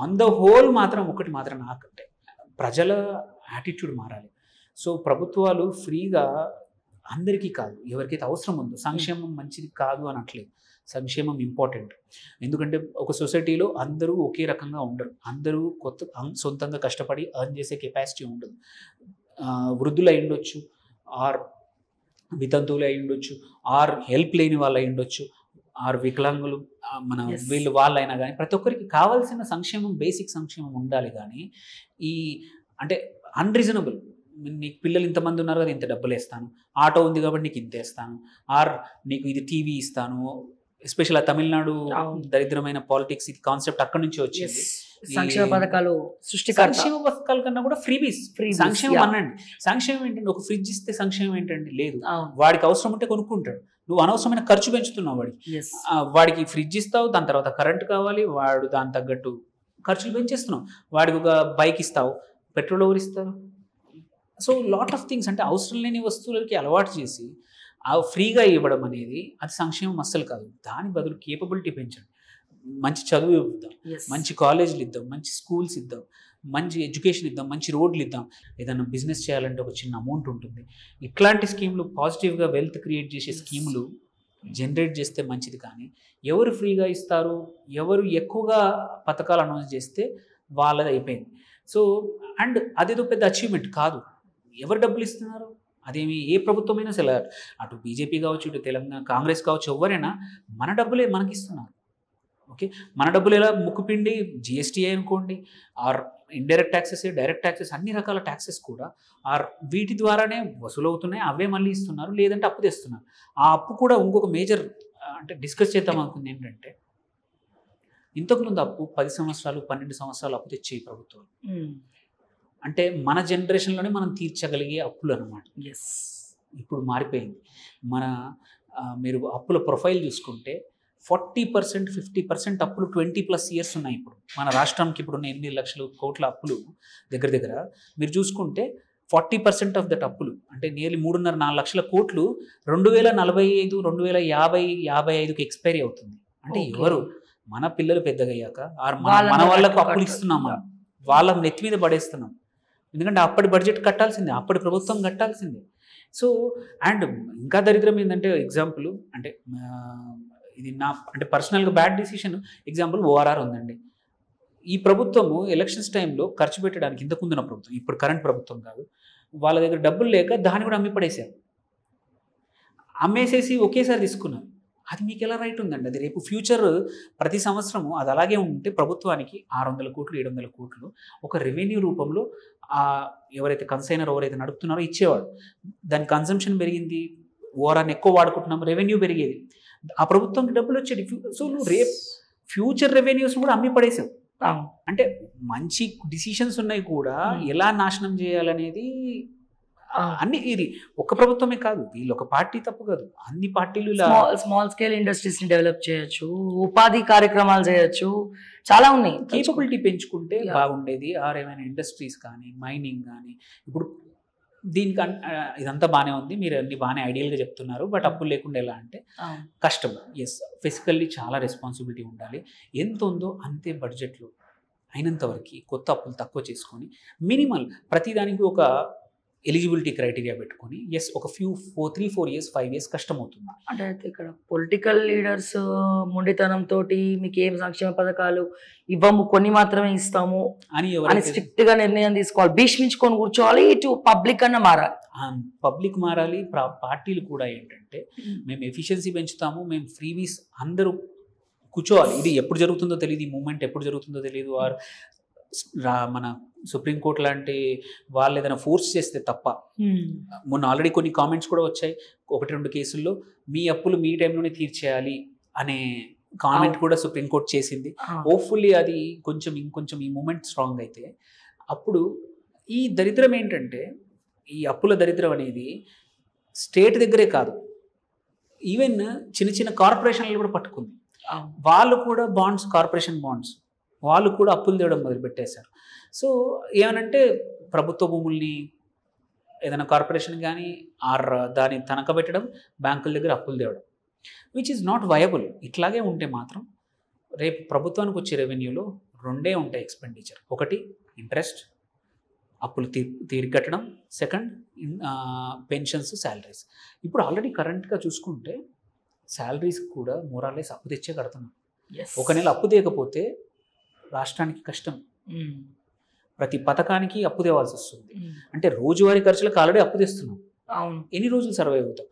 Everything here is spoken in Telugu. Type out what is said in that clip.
ఆన్ ద హోల్ మాత్రం ఒకటి మాత్రం నాకంటే ప్రజల యాటిట్యూడ్ మారాలి. సో ప్రభుత్వాలు ఫ్రీగా అందరికీ కాదు, ఎవరికైతే అవసరం ఉందో, సంక్షేమం మంచిది కాదు అనట్లేదు, సంక్షేమం ఇంపార్టెంట్. ఎందుకంటే ఒక సొసైటీలో అందరూ ఒకే రకంగా ఉండరు, అందరూ సొంతంగా కష్టపడి ఎర్న్ చేసే కెపాసిటీ ఉండదు. వృద్ధులు అయి ఉండొచ్చు, ఆర్ వితంతువులు అయి ఉండొచ్చు, ఆర్ హెల్ప్ లేని వాళ్ళు అయి ఉండొచ్చు, ఆర్ వికలాంగులు మన వీళ్ళు వాళ్ళైనా కానీ ప్రతి ఒక్కరికి కావాల్సిన సంక్షేమం, బేసిక్ సంక్షేమం ఉండాలి. కానీ ఈ అంటే అన్రీజనబుల్, నీకు పిల్లలు ఇంతమంది ఉన్నారు కదా ఇంత డబ్బులు వేస్తాను, ఆటో ఉంది కాబట్టి నీకు ఇంత వేస్తాను, ఆర్ నీకు ఇది టీవీ ఇస్తాను. ఎస్పెషల్ ఆ తమిళనాడు దరిద్రమైన పాలిటిక్స్ ఇది కాన్సెప్ట్ అక్కడి నుంచి వచ్చింది. సంక్షేమ పథకాలు సంక్షేమ పథకాల కన్నా కూడా ఫ్రీబీస్. సంక్షేమం అనండి, సంక్షేమం ఏంటంటే ఒక ఫ్రిడ్జ్ ఇస్తే సంక్షేమం ఏంటండి? లేదు, వాడికి అవసరం ఉంటే కొనుక్కుంటాడు. నువ్వు అనవసరమైన ఖర్చు పెంచుతున్నావు వాడికి ఫ్రిడ్జ్ ఇస్తావు, దాని తర్వాత కరెంట్ కావాలి, వాడు దాని తగ్గట్టు ఖర్చులు పెంచేస్తున్నావు. వాడికి ఒక బైక్ ఇస్తావు, పెట్రోల్ ఎవరు ఇస్తారు? సో లాట్ ఆఫ్ థింగ్స్ అంటే అవసరం లేని వస్తువులకి అలవాటు చేసి ఫ్రీగా ఇవ్వడం అనేది అది సంక్షేమం అస్సలు కాదు. దాని బదులు కేపబిలిటీ పెంచండి, మంచి చదువు ఇద్దాం, మంచి కాలేజీలు ఇద్దాం, మంచి స్కూల్స్ ఇద్దాం, మంచి ఎడ్యుకేషన్ ఇద్దాం, మంచి రోడ్లు ఇద్దాం. ఏదైనా బిజినెస్ చేయాలంటే ఒక చిన్న అమౌంట్ ఉంటుంది. ఇట్లాంటి స్కీములు పాజిటివ్గా వెల్త్ క్రియేట్ చేసే స్కీములు జనరేట్ చేస్తే మంచిది. కానీ ఎవరు ఫ్రీగా ఇస్తారు, ఎవరు ఎక్కువగా పథకాలు అనౌన్స్ చేస్తే వాళ్ళది అయిపోయింది. సో అండ్ అదేదో పెద్ద అచీవ్మెంట్ కాదు. ఎవరు డబ్బులు ఇస్తున్నారు? అదేమి ఏ ప్రభుత్వమైనా సరే, అటు బీజేపీ కావచ్చు, ఇటు తెలంగాణ కాంగ్రెస్ కావచ్చు, ఎవరైనా మన డబ్బులే మనకి ఇస్తున్నారు. ఓకే, మన డబ్బులు ఎలా ముక్కుపిండి జిఎస్టీ అనుకోండి, are indirect taxes, direct taxes, అన్ని రకాల ట్యాక్సెస్ కూడా ఆర్ వీటి ద్వారానే వసూలు అవుతున్నాయి, అవే మళ్ళీ ఇస్తున్నారు, లేదంటే అప్పు తెస్తున్నారు. ఆ అప్పు కూడా ఇంకొక మేజర్ అంటే డిస్కస్ చేద్దాం అనుకుంది ఏంటంటే, ఇంతకుముందు అప్పు 10 సంవత్సరాలు 12 సంవత్సరాలు అప్పు తెచ్చే ప్రభుత్వాలు అంటే మన జనరేషన్లోనే మనం తీర్చగలిగే అప్పులు అన్నమాట. ఇప్పుడు మారిపోయింది. మీరు అప్పుల ప్రొఫైల్ చూసుకుంటే 40%, 50% అప్పులు 20+ ఇయర్స్ ఉన్నాయి. ఇప్పుడు మన రాష్ట్రానికి ఇప్పుడున్న 8 లక్షల కోట్ల అప్పులు దగ్గర మీరు చూసుకుంటే 40% ఆఫ్ దట్ అప్పులు అంటే నియర్లీ 3.5-4 లక్షల కోట్లు 2045, 2050, 55కి ఎక్స్పైరీ అవుతుంది. అంటే ఎవరు మన పిల్లలు పెద్దగయ్యాక మన వాళ్ళకు అప్పులు ఇస్తున్నాం, మనం వాళ్ళ నెత్తి మీద పడేస్తున్నాం. ఎందుకంటే అప్పటి బడ్జెట్ కట్టాల్సిందే, అప్పటి ప్రభుత్వం కట్టాల్సిందే. సో అండ్ ఇంకా దరిద్రం ఏంటంటే ఎగ్జాంపుల్ అంటే ఇది నా అంటే పర్సనల్గా బ్యాడ్ డిసిషన్ ఎగ్జాంపుల్ ఓఆర్ఆర్ ఉందండి. ఈ ప్రభుత్వము ఎలక్షన్స్ టైంలో ఖర్చు పెట్టడానికి ఇంతకుముందున్న ప్రభుత్వం, ఇప్పుడు కరెంట్ ప్రభుత్వం కాదు, వాళ్ళ దగ్గర డబ్బులు లేక దాన్ని కూడా అమ్మి పడేశారు. అమ్మేసేసి ఒకేసారి తీసుకున్నారు. అది మీకు ఎలా రైట్ ఉందండి? అది రేపు ఫ్యూచర్ ప్రతి సంవత్సరము అది అలాగే ఉంటే ప్రభుత్వానికి 600 కోట్లు 700 కోట్లు ఒక రెవెన్యూ రూపంలో ఎవరైతే కన్సైనర్ ఎవరైతే నడుపుతున్నారో ఇచ్చేవాడు. దాని కన్సంప్షన్ పెరిగింది, ఓఆర్ఆర్ని ఎక్కువ వాడుకుంటున్నాం, రెవెన్యూ పెరిగేది, ఆ ప్రభుత్వంకి డబ్బులు వచ్చేది. సో నువ్వు రేపు ఫ్యూచర్ రెవెన్యూస్ కూడా అమ్మి పడేసావు. అంటే మంచి డిసిషన్స్ ఉన్నాయి కూడా ఎలా నాశనం చేయాలనేది అన్ని. ఇది ఒక ప్రభుత్వమే కాదు, వీళ్ళు ఒక పార్టీ తప్పు కాదు, అన్ని పార్టీలు స్మాల్ స్కేల్ ఇండస్ట్రీస్ ని డెవలప్ చేయొచ్చు, ఉపాధి కార్యక్రమాలు చేయొచ్చు, చాలా ఉన్నాయి. కేపబిలిటీ పెంచుకుంటే బాగుండేది. ఆర్ ఏమైనా ఇండస్ట్రీస్ కానీ, మైనింగ్ కానీ, ఇప్పుడు దీనికి ఇదంతా బాగానే ఉంది, మీరు అన్ని బాగానే ఐడియల్గా చెప్తున్నారు, బట్ అప్పులు లేకుండా ఎలా అంటే కష్టం. ఎస్, ఫిజికల్లీ చాలా రెస్పాన్సిబిలిటీ ఉండాలి. ఎంత ఉందో అంతే బడ్జెట్లో అయినంతవరకు కొత్త అప్పులు తక్కువ చేసుకొని మినిమల్ ప్రతిదానికి ఒక ఎలిజిబిలిటీ క్రైటీరియా పెట్టుకొని ఎస్ ఒక 3-4 years 5 years కష్టమవుతుంది. అంటే ఇక్కడ పొలిటికల్ లీడర్స్ మొండితనంతో మీకు ఏం సంక్షేమ పథకాలు ఇవ్వము, కొన్ని మాత్రమే ఇస్తాము అని స్ట్రిక్ట్ గా నిర్ణయం తీసుకోవాలి, భీష్మించుకొని కూర్చోవాలి. ఇటు పబ్లిక్ అన్న మారాలి, పబ్లిక్ మారాలి. పార్టీలు కూడా ఏంటంటే మేము ఎఫిషియన్సీ పెంచుతాము, మేము ఫ్రీవీస్ అందరూ కూర్చోవాలి. ఇది ఎప్పుడు జరుగుతుందో తెలియదు, ఈ మూమెంట్ ఎప్పుడు జరుగుతుందో తెలియదు. ఆర్ మన సుప్రీంకోర్టు లాంటి వాళ్ళు ఏదైనా ఫోర్స్ చేస్తే తప్ప. మొన్న ఆల్రెడీ కొన్ని కామెంట్స్ కూడా వచ్చాయి, 1-2 కేసుల్లో మీ అప్పులు మీ టైంలోనే తీర్చేయాలి అనే కామెంట్ కూడా సుప్రీంకోర్టు చేసింది. హోప్ఫుల్లీ అది ఇంకొంచెం ఈ మూమెంట్ స్ట్రాంగ్ అయితే అప్పుడు ఈ దరిద్రం ఏంటంటే, ఈ అప్పుల దరిద్రం అనేది స్టేట్ దగ్గరే కాదు, ఈవెన్ చిన్న చిన్న కార్పొరేషన్లు కూడా పట్టుకుంది. వాళ్ళు కూడా కార్పొరేషన్ బాండ్స్ వాళ్ళు కూడా అప్పులు తేవడం మొదలుపెట్టేశారు. సో ఏమనంటే ప్రభుత్వ భూముల్ని ఏదైనా కార్పొరేషన్ కానీ ఆర్ దాన్ని తనఖా పెట్టడం, బ్యాంకుల దగ్గర అప్పులు తేవడం, విచ్ ఈజ్ నాట్ వయబుల్. ఇట్లాగే ఉంటే మాత్రం రేపు ప్రభుత్వానికి వచ్చే రెవెన్యూలో రెండే ఉంటాయి ఎక్స్పెండిచర్. ఒకటి ఇంట్రెస్ట్, అప్పులు తీరికట్టడం, సెకండ్ పెన్షన్స్, శాలరీస్. ఇప్పుడు ఆల్రెడీ కరెంట్గా చూసుకుంటే శాలరీస్ కూడా మోరాలెస్ అప్పు తెచ్చే కడుతున్నాం. ఒక నెల అప్పు తీయకపోతే రాష్ట్రానికి కష్టం. ప్రతి పథకానికి అప్పు తేవాల్సి వస్తుంది. అంటే రోజువారీ ఖర్చులకు ఆల్రెడీ అప్పు తెస్తున్నాం. ఎన్ని రోజులు సర్వైవ్ అవుతాం?